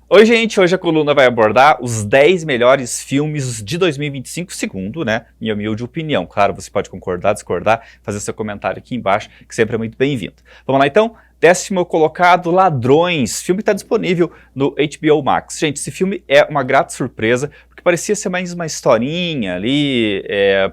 Oi, gente! Hoje a coluna vai abordar os 10 melhores filmes de 2025, segundo, minha humilde opinião. Claro, você pode concordar, discordar, fazer seu comentário aqui embaixo, que sempre é muito bem-vindo. Vamos lá, então? 10º colocado, Ladrões, filme que está disponível no HBO Max. Gente, esse filme é uma grata surpresa, porque parecia ser mais uma historinha ali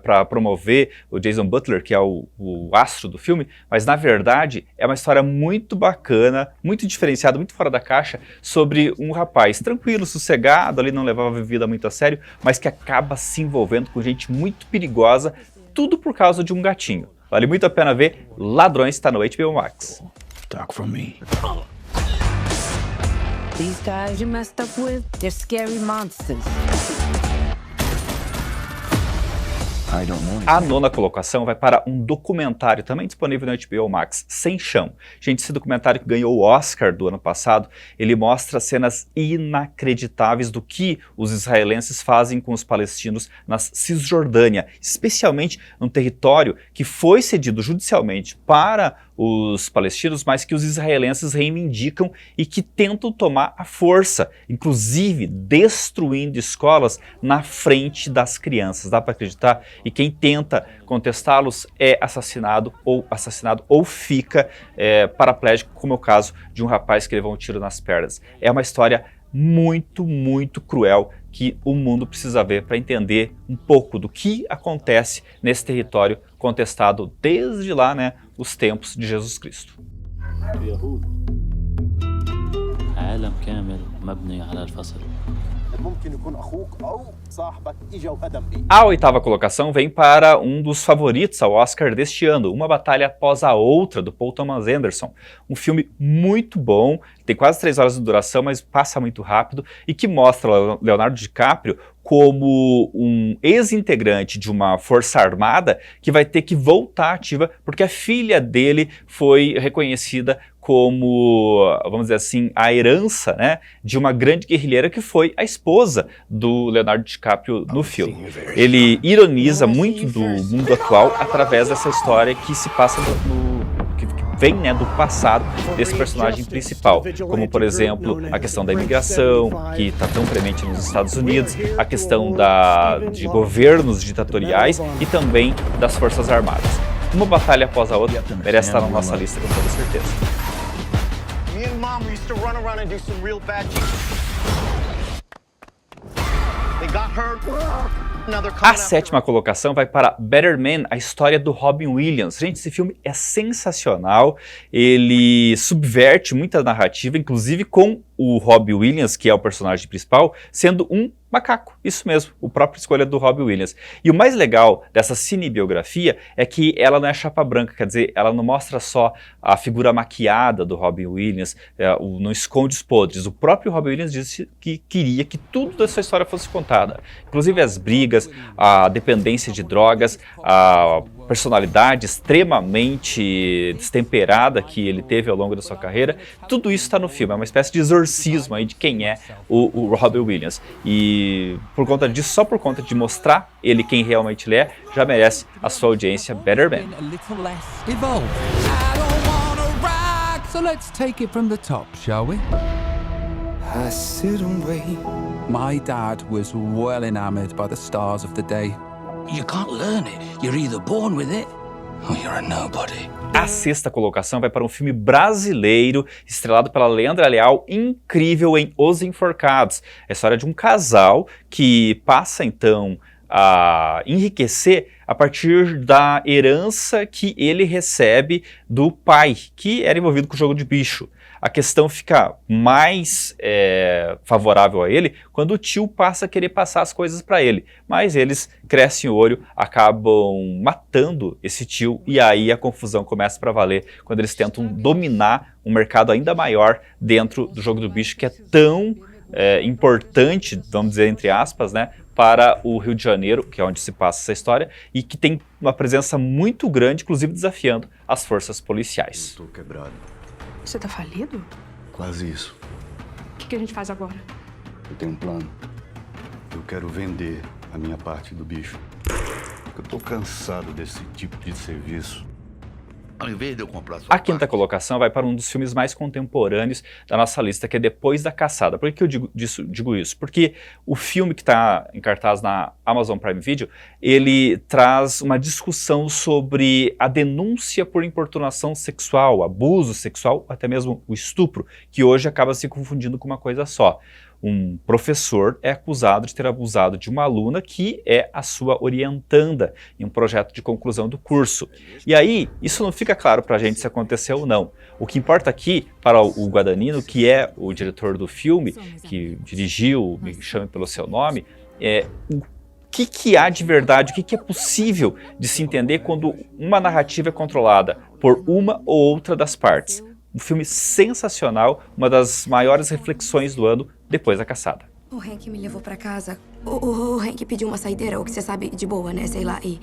para promover o Jason Butler, que é o astro do filme, mas na verdade é uma história muito bacana, muito diferenciada, muito fora da caixa, sobre um rapaz tranquilo, sossegado, ali não levava a vida muito a sério, mas que acaba se envolvendo com gente muito perigosa, tudo por causa de um gatinho. Vale muito a pena ver. Ladrões está no HBO Max. Talk from me. These guys you messed up with, they're scary monsters. I don't know. A 9ª colocação vai para um documentário também disponível no HBO Max, Sem Chão. Gente, esse documentário que ganhou o Oscar do ano passado, ele mostra cenas inacreditáveis do que os israelenses fazem com os palestinos na Cisjordânia, especialmente num território que foi cedido judicialmente para os palestinos, mas que os israelenses reivindicam e que tentam tomar à força, inclusive destruindo escolas na frente das crianças. Dá para acreditar? E quem tenta contestá-los é assassinado ou fica paraplégico, como é o caso de um rapaz que levou um tiro nas pernas. É uma história muito, muito cruel que o mundo precisa ver para entender um pouco do que acontece nesse território contestado desde lá, os tempos de Jesus Cristo. A 8ª colocação vem para um dos favoritos ao Oscar deste ano, Uma Batalha Após a Outra, do Paul Thomas Anderson. Um filme muito bom, tem quase 3 horas de duração, mas passa muito rápido, e que mostra Leonardo DiCaprio como um ex-integrante de uma força armada que vai ter que voltar ativa porque a filha dele foi reconhecida como, vamos dizer assim, a herança de uma grande guerrilheira que foi a esposa do Leonardo DiCaprio no filme. Ele ironiza muito do mundo atual através dessa história que se passa que vem do passado desse personagem principal, como por exemplo a questão da imigração, que está tão premente nos Estados Unidos, a questão de governos ditatoriais e também das Forças Armadas. Uma batalha após a outra merece estar na nossa lista com toda certeza. A 7ª colocação vai para Better Man, a história do Robin Williams. Gente, esse filme é sensacional, ele subverte muita narrativa, inclusive com o Robin Williams, que é o personagem principal, sendo um macaco, isso mesmo, a própria escolha do Robin Williams. E o mais legal dessa cinebiografia é que ela não é chapa branca, quer dizer, ela não mostra só a figura maquiada do Robin Williams, não esconde os podres. O próprio Robin Williams disse que queria que tudo dessa história fosse contada, inclusive as brigas, a dependência de drogas, a personalidade extremamente destemperada que ele teve ao longo da sua carreira. Tudo isso está no filme, é uma espécie de exorcismo aí de quem é o Robin Williams. E por conta disso, só por conta de mostrar ele quem realmente ele é, já merece a sua audiência. Better Man. So let's take it from the top, shall we? I sit and wait. My dad was well enamored by the stars of the day. You can't learn it. You're either born with it or you're a nobody. A 6ª colocação vai para um filme brasileiro, estrelado pela Leandra Leal, incrível em Os Enforcados. É a história de um casal que passa, então, a enriquecer a partir da herança que ele recebe do pai, que era envolvido com o jogo de bicho. A questão fica mais favorável a ele quando o tio passa a querer passar as coisas para ele. Mas eles crescem o olho, acabam matando esse tio e aí a confusão começa para valer quando eles tentam dominar um mercado ainda maior dentro do jogo do bicho, que é tão importante, vamos dizer entre aspas, para o Rio de Janeiro, que é onde se passa essa história, e que tem uma presença muito grande, inclusive desafiando as forças policiais. Estou quebrado. Você tá falido? Quase isso. O que a gente faz agora? Eu tenho um plano. Eu quero vender a minha parte do bicho. Eu tô cansado desse tipo de serviço. Ao invés de eu comprar sua A quinta colocação vai para um dos filmes mais contemporâneos da nossa lista, que é Depois da Caçada. Por que eu digo isso? Porque o filme que está em cartaz na Amazon Prime Video, ele traz uma discussão sobre a denúncia por importunação sexual, abuso sexual, até mesmo o estupro, que hoje acaba se confundindo com uma coisa só. Um professor é acusado de ter abusado de uma aluna que é a sua orientanda em um projeto de conclusão do curso. E aí, isso não fica claro para a gente se aconteceu ou não. O que importa aqui, para o Guadagnino, que é o diretor do filme, que dirigiu Me Chame Pelo Seu Nome, é o que há de verdade, o que é possível de se entender quando uma narrativa é controlada por uma ou outra das partes. Um filme sensacional, uma das maiores reflexões do ano, Depois da Caçada. O Hank me levou pra casa. O Hank pediu uma saideira, o que você sabe, de boa, né? Sei lá, e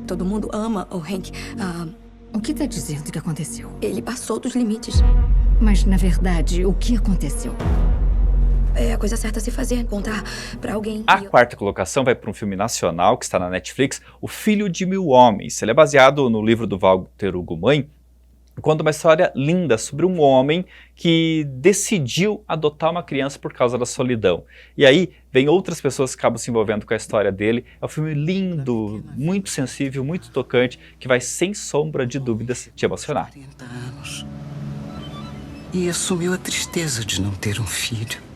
todo mundo ama o Hank. O que tá dizendo que aconteceu? Ele passou dos limites. Mas, na verdade, o que aconteceu? É a coisa certa a se fazer, contar pra alguém. A quarta colocação vai para um filme nacional que está na Netflix, O Filho de Mil Homens. Ele é baseado no livro do Walter Ugumãe, conta uma história linda sobre um homem que decidiu adotar uma criança por causa da solidão. E aí vem outras pessoas que acabam se envolvendo com a história dele. É um filme lindo, muito sensível, muito tocante, que vai sem sombra de dúvidas te emocionar. 40 anos. E assumiu a tristeza de não ter um filho.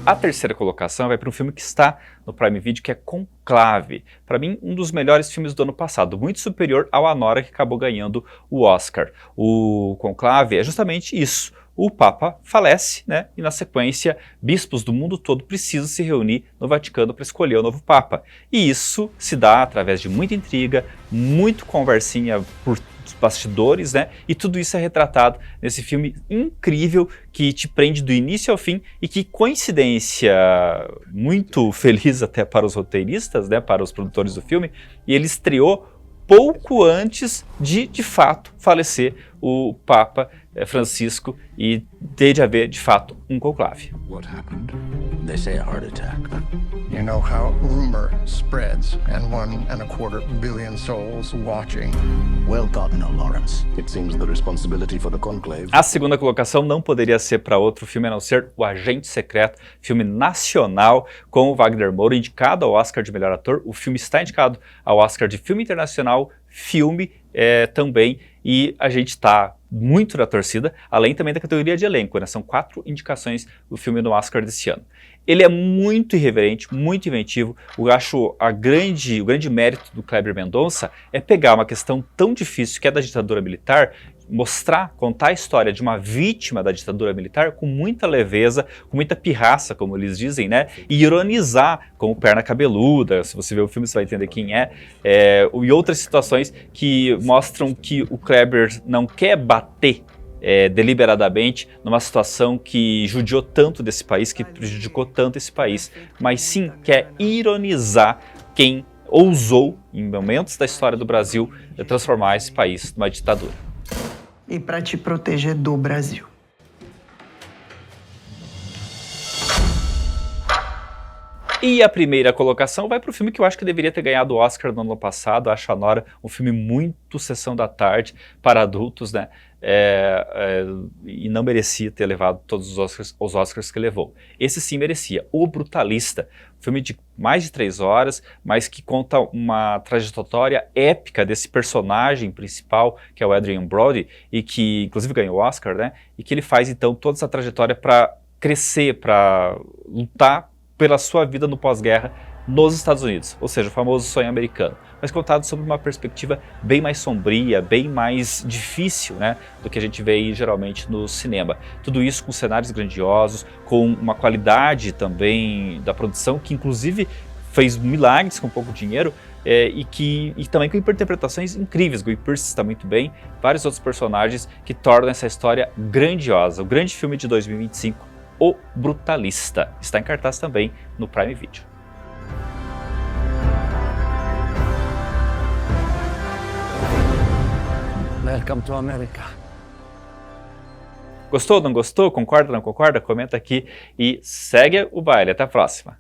A terceira colocação vai para um filme que está no Prime Video, que é Conclave. Para mim, um dos melhores filmes do ano passado, muito superior ao Anora, que acabou ganhando o Oscar. O Conclave é justamente isso. O Papa falece, né? E na sequência, bispos do mundo todo precisam se reunir no Vaticano para escolher o novo Papa. E isso se dá através de muita intriga, muito conversinha por bastidores, né? E tudo isso é retratado nesse filme incrível que te prende do início ao fim e que, coincidência muito feliz até para os roteiristas, né? Para os produtores do filme, e ele estreou pouco antes de fato, falecer o Papa Francisco e ter de haver, de fato, um conclave. What happened? They say a heart attack. You know how rumor spreads and 1.25 billion souls watching. Well, Cardinal Lawrence. It seems the responsibility for the conclave. A segunda colocação não poderia ser para outro filme a não ser O Agente Secreto, filme nacional com o Wagner Moura, indicado ao Oscar de melhor ator. O filme está indicado ao Oscar de filme internacional, filme também, e a gente está muito na torcida, além também da categoria de elenco, né? São 4 indicações do filme no Oscar desse ano. Ele é muito irreverente, muito inventivo. Eu acho o grande mérito do Kleber Mendonça é pegar uma questão tão difícil que é da ditadura militar, contar a história de uma vítima da ditadura militar com muita leveza, com muita pirraça, como eles dizem, né? E ironizar, como Perna Cabeluda, se você ver o filme você vai entender quem e outras situações que mostram que o Kleber não quer bater deliberadamente numa situação que judiou tanto desse país, que prejudicou tanto esse país, mas sim quer ironizar quem ousou, em momentos da história do Brasil, transformar esse país numa ditadura. E para te proteger do Brasil. E a primeira colocação vai para o filme que eu acho que deveria ter ganhado o Oscar no ano passado, Acho a Nora, um filme muito sessão da tarde para adultos, né? E não merecia ter levado todos os Oscars que levou. Esse sim merecia. O Brutalista, filme de mais de 3 horas, mas que conta uma trajetória épica desse personagem principal, que é o Adrien Brody, e que inclusive ganhou o Oscar, né? E que ele faz então toda essa trajetória para crescer, para lutar pela sua vida no pós-guerra nos Estados Unidos, ou seja, o famoso sonho americano, mas contado sobre uma perspectiva bem mais sombria, bem mais difícil, né, do que a gente vê aí geralmente no cinema. Tudo isso com cenários grandiosos, com uma qualidade também da produção, que inclusive fez milagres com pouco dinheiro, e também com interpretações incríveis. Guy Pearce está muito bem, vários outros personagens que tornam essa história grandiosa. O grande filme de 2025, O Brutalista, está em cartaz também no Prime Video. Welcome to America. Gostou, não gostou? Concorda, não concorda? Comenta aqui e segue o baile. Até a próxima.